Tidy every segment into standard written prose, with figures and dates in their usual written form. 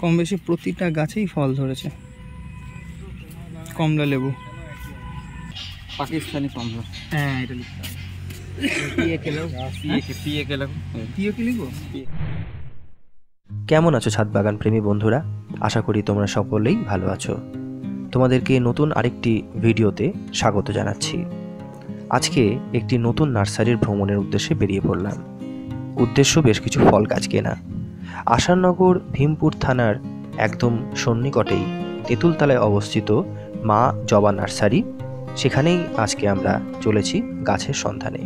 কম বেশি প্রতিটা গাছেই ফল ধরেছে। কমলা লেবু, পাকিস্তানি কমলা। হ্যাঁ এটা লিখতে হবে। কেমন আছো ছাদ বাগান প্রেমী বন্ধুরা? আশা করি তোমরা সকলেই ভালো আছো। তোমাদেরকে নতুন আরেকটি ভিডিওতে স্বাগত জানাচ্ছি। আজকে একটি নতুন নার্সারির ভ্রমণের উদ্দেশ্যে বেরিয়ে পড়লাম। উদ্দেশ্য বেশ কিছু ফল গাছ কেনা। আসাননগর ভীমপুর থানার একদম সন্নিকটেই তেঁতুলতলায় অবস্থিত মা জবা নার্সারি, সেখানেই আজকে আমরা চলেছি গাছের সন্ধানে।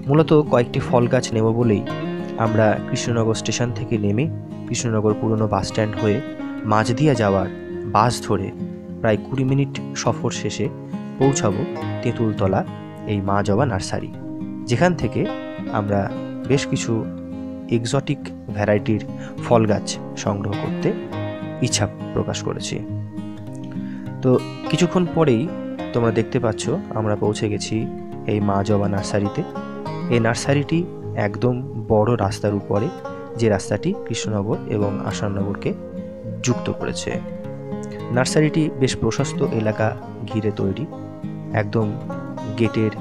মূলত কয়েকটি ফল গাছ নেব বলেই আমরা কৃষ্ণনগর স্টেশন থেকে নেমে কৃষ্ণনগর পুরনো বাস স্ট্যান্ড হয়ে মাঝদিয়া যাওয়ার বাস ধরে প্রায় 20 মিনিট সফর শেষে পৌঁছাবো তেঁতুলতলা এই মা জবা নার্সারি, যেখান থেকে আমরা বেশ কিছু এক্সোটিক ভ্যারাইটির ফল গাছ সংগ্রহ করতে ইচ্ছা প্রকাশ করেছি। তো কিছুক্ষণ পরেই তোমরা দেখতে পাচ্ছ আমরা পৌঁছে গেছি এই মা জবা নার্সারিতে। এই নার্সারিটি একদম বড় রাস্তার উপরে, যে রাস্তাটি কৃষ্ণনগর এবং আসাননগরকে যুক্ত করেছে। নার্সারিটি বেশ প্রশস্ত এলাকা ঘিরে তৈরি। একদম গেটের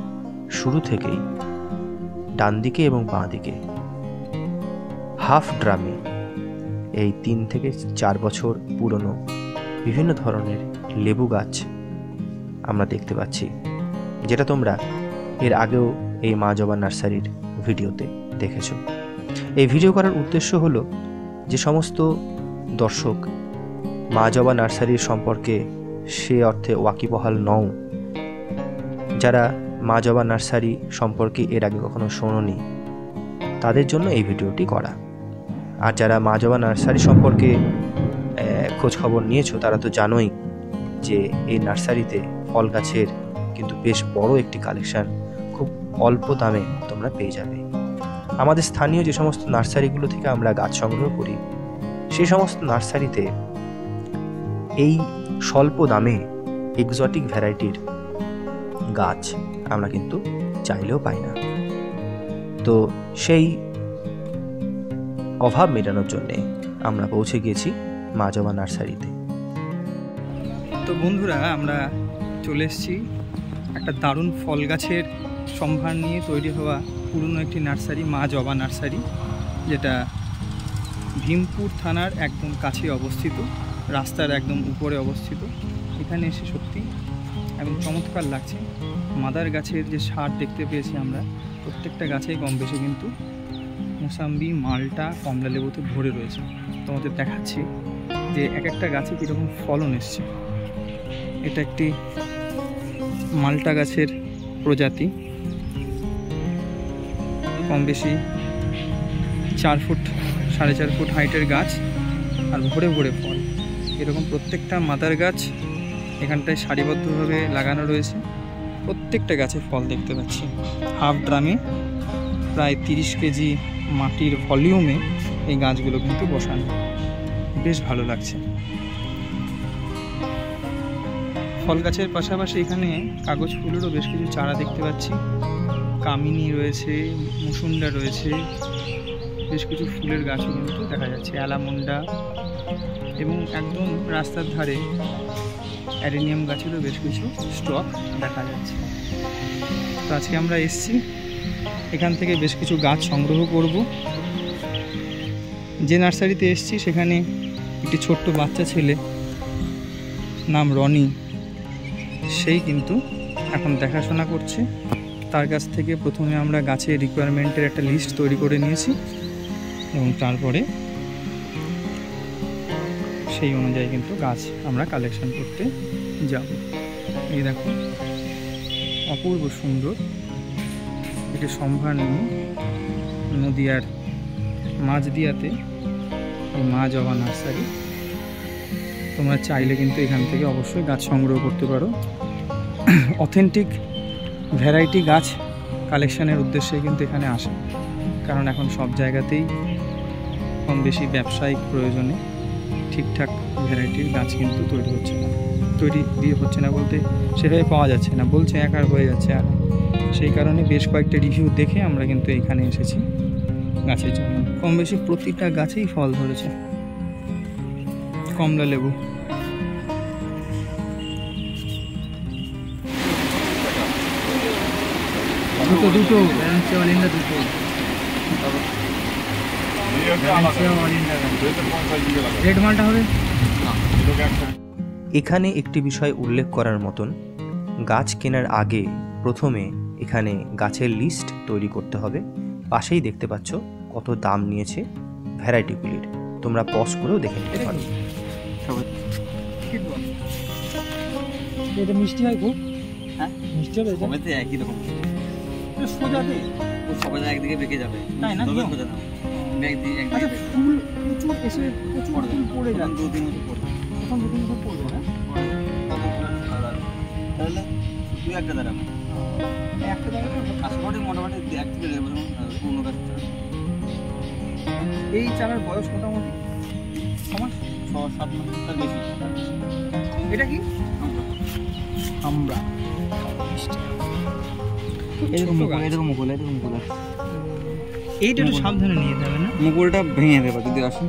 শুরু থেকেই ডান দিকে এবং বাঁ দিকে হাফ ড্রামে এই 3 থেকে 4 বছর পুরনো বিভিন্ন ধরনের লেবু গাছ আমরা দেখতে পাচ্ছি, যেটা তোমরা এর আগেও এই মা জবা নার্সারির ভিডিওতে দেখেছো। এই ভিডিও করার উদ্দেশ্য হলো যে সমস্ত দর্শক মা জবা নার্সারির সম্পর্কে সে অর্থে ওয়াকিবহাল নও, যারা মা জবা নার্সারি সম্পর্কে এর আগে কখনো শোনোনি, তাদের জন্য এই ভিডিওটি করা। আর যারা মা জবা নার্সারি সম্পর্কে খোঁজ খবর নিয়েছো তারা তো জানোই যে এই নার্সারিতে ফল গাছের কিন্তু বেশ বড় একটি কালেকশন খুব অল্প দামে তোমরা পেয়ে যাবে। আমাদের স্থানীয় যে সমস্ত নার্সারিগুলো থেকে আমরা গাছ সংগ্রহ করি, সেই সমস্ত নার্সারিতে এই স্বল্প দামে এক্সোটিক ভ্যারাইটির গাছ আমরা কিন্তু চাইলেও পাই না। তো সেই অভাব মেটানোর জন্যে আমরা পৌঁছে গিয়েছি মা জবা নার্সারিতে। তো বন্ধুরা, আমরা চলে এসেছি একটা দারুণ ফল গাছের সম্ভার নিয়ে তৈরি হওয়া পুরনো একটি নার্সারি, মা জবা নার্সারি, যেটা ভীমপুর থানার একদম কাছে অবস্থিত, রাস্তার একদম উপরে অবস্থিত। এখানে এসে সত্যি একদম চমৎকার লাগছে। মাদার গাছের যে সার দেখতে পেয়েছি আমরা, প্রত্যেকটা গাছেই কম বেশি কিন্তু মোসাম্বি, মালটা, কমলা লেবুতে ভরে রয়েছে। তোমাদের দেখাচ্ছি যে এক একটা গাছে কীরকম ফলন এসছে। এটা একটি মালটা গাছের প্রজাতি, কম বেশি 4 ফুট 4.5 ফুট হাইটের গাছ, আর ভরে ভরে ফল। এরকম প্রত্যেকটা মাদার গাছ এখানটায় সারিবদ্ধভাবে লাগানো রয়েছে। প্রত্যেকটা গাছে ফল দেখতে পাচ্ছি। হাফ ড্রামে প্রায় 30 কেজি মাটির ভলিউমে এই গাছগুলো কিন্তু বসানো, বেশ ভালো লাগছে। ফল গাছের পাশাপাশি এখানে কাগজ ফুলেরও বেশ কিছু চারা দেখতে পাচ্ছি। কামিনী রয়েছে, মুসুন্ডা রয়েছে, বেশ কিছু ফুলের গাছও কিন্তু দেখা যাচ্ছে, অ্যালামুন্ডা, এবং একদম রাস্তার ধারে অ্যাডেনিয়াম গাছেরও বেশ কিছু স্টক দেখা যাচ্ছে। তো আজকে আমরা এসেছি এখান থেকে বেশ কিছু গাছ সংগ্রহ করব। যে নার্সারিতে এসেছি সেখানে একটি ছোট্ট বাচ্চা ছেলে, নাম রনি, সেই কিন্তু এখন দেখাশোনা করছে। তার কাছ থেকে প্রথমে আমরা গাছের রিকোয়ারমেন্টের একটা লিস্ট তৈরি করে নিয়েছি এবং তারপরে সেই অনুযায়ী কিন্তু গাছ আমরা কালেকশন করতে যাব। এই দেখো, অপূর্ব সুন্দর একটি সম্ভার নিয়ে নদিয়ার মাঝদিয়াতে এই মা জবা নার্সারি। তোমরা চাইলে কিন্তু এখান থেকে অবশ্যই গাছ সংগ্রহ করতে পারো। অথেন্টিক ভ্যারাইটি গাছ কালেকশনের উদ্দেশ্যে কিন্তু এখানে আসে, কারণ এখন সব জায়গাতেই কম বেশি ব্যবসায়িক প্রয়োজনে ঠিকঠাক ভ্যারাইটির গাছ কিন্তু তৈরি হচ্ছে না বলতে সেভাবে পাওয়া যাচ্ছে না, বলছে একার হয়ে যাচ্ছে। আর সেই কারণে বেশ কয়েকটা রিভিউ দেখে আমরা কিন্তু এখানে এসেছি গাছের জন্য। কম বেশি প্রতিটা গাছেই ফল ধরেছে। কমলা লেবু। দুটো ভ্যালেন্সিয়া অলিন্ডা দুটো। রেড মালটা হবে। এখানে একটি বিষয় উল্লেখ করার মতন, গাছ কেনার আগে প্রথমে এখানে গাছের লিস্ট তৈরি করতে হবে। পাশেই দেখতে পাচ্ছ কত দাম নিয়েছে ভ্যারাইটিগুলির, তোমরা পজ করেও দেখে নিতে পারো। এটা মিষ্টি হয় খুব। হ্যাঁ মিষ্টি হবে। সবাইতে একই রকম সোজাতে, ও সবাই একদিকে বেঁকে যাবে, তাই না? সোজা না, ব্যাগ দিয়ে একদিকে। আচ্ছা ফুল প্রচুর এসে প্রচুর ফুল পড়ে যায়। 2-3 বছর পড়বে, তখন 2-3 বছর পড়বে না? তাহলে তুই একটা দাঁড়াবে, একটা জায়গায় আসলে মোটামুটি 1 থেকে 1.5 বছর অন্য গাছ। এই চারার বয়স মোটামুটি 6-7 মাস, তার বেশি। এটা কি আমরা এরকম মুকুল এইটা একটু সাবধানে নিয়ে যাবে না? মুকুলটা ভেঙে দেবে যদি আসুন।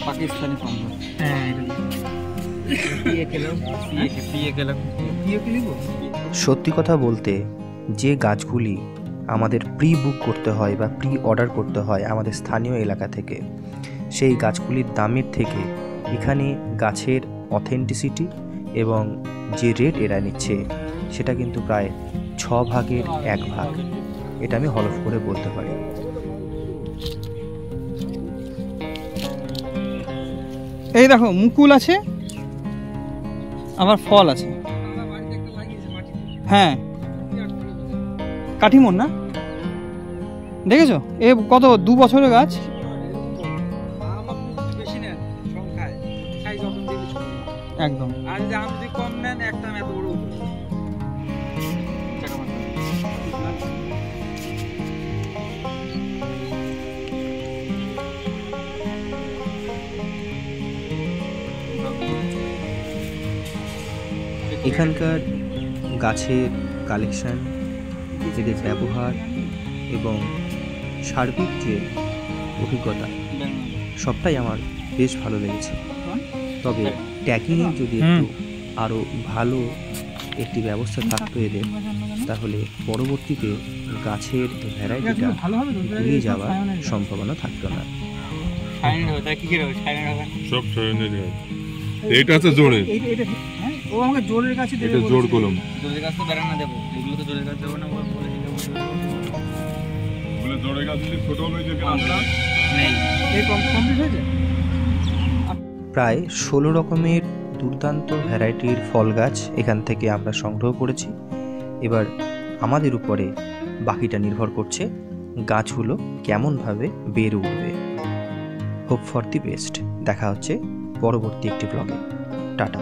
পাকিস্তানি সম্ভব। হ্যাঁ এটা সত্যি কথা বলতে, যে গাছগুলি আমাদের প্রি বুক করতে হয় বা প্রি অর্ডার করতে হয় আমাদের স্থানীয় এলাকা থেকে, সেই গাছগুলির দামের থেকে এখানে গাছের অথেন্টিসিটি এবং যে রেট এরা নিচ্ছে সেটা কিন্তু প্রায় 6 ভাগের 1 ভাগ, এটা আমি হলফ করে বলতে পারি। এই দেখো মুকুল আছে, আবার ফল আছে। হ্যাঁ কাঠিমন না, দেখেছো? এ কত 2 বছরের গাছ। একদম। আর যদি আম যদি কম নেন, একটা এত বড় এখানকার গাছের কালেকশন, এদের ব্যবহার এবং সার্বিক যে অভিজ্ঞতা, সবটাই আমার বেশ ভালো লেগেছে। তবে ট্যাকিংয়ের যদি একটু আরও ভালো একটি ব্যবস্থা থাকতো এদের, তাহলে পরবর্তীতে গাছের ভ্যারাইটিটা গুলিয়ে যাওয়ার সম্ভাবনা থাকতো না। সব সাইনের হয়। এইটা আছে জোরে, ও আমাকে জোরের কাছে দেবে, এটা জোর কলম। জোরের গাছ তো বেড়ানা দেবো, এগুলো তো জোরের গাছ দেবো না। বলে জোরে গাছ দিলে ছোট হবে, যে আমরা নেই। এই কমপ্লিট হয়েছে। প্রায় 16 রকমের দুর্দান্ত ভ্যারাইটির ফল গাছ এখান থেকে আমরা সংগ্রহ করেছি। এবার আমাদের উপরে বাকিটা নির্ভর করছে গাছগুলো কেমনভাবে বেড়ে উঠবে। Hope for the best. দেখা হচ্ছে পরবর্তী একটি ব্লগে। টাটা।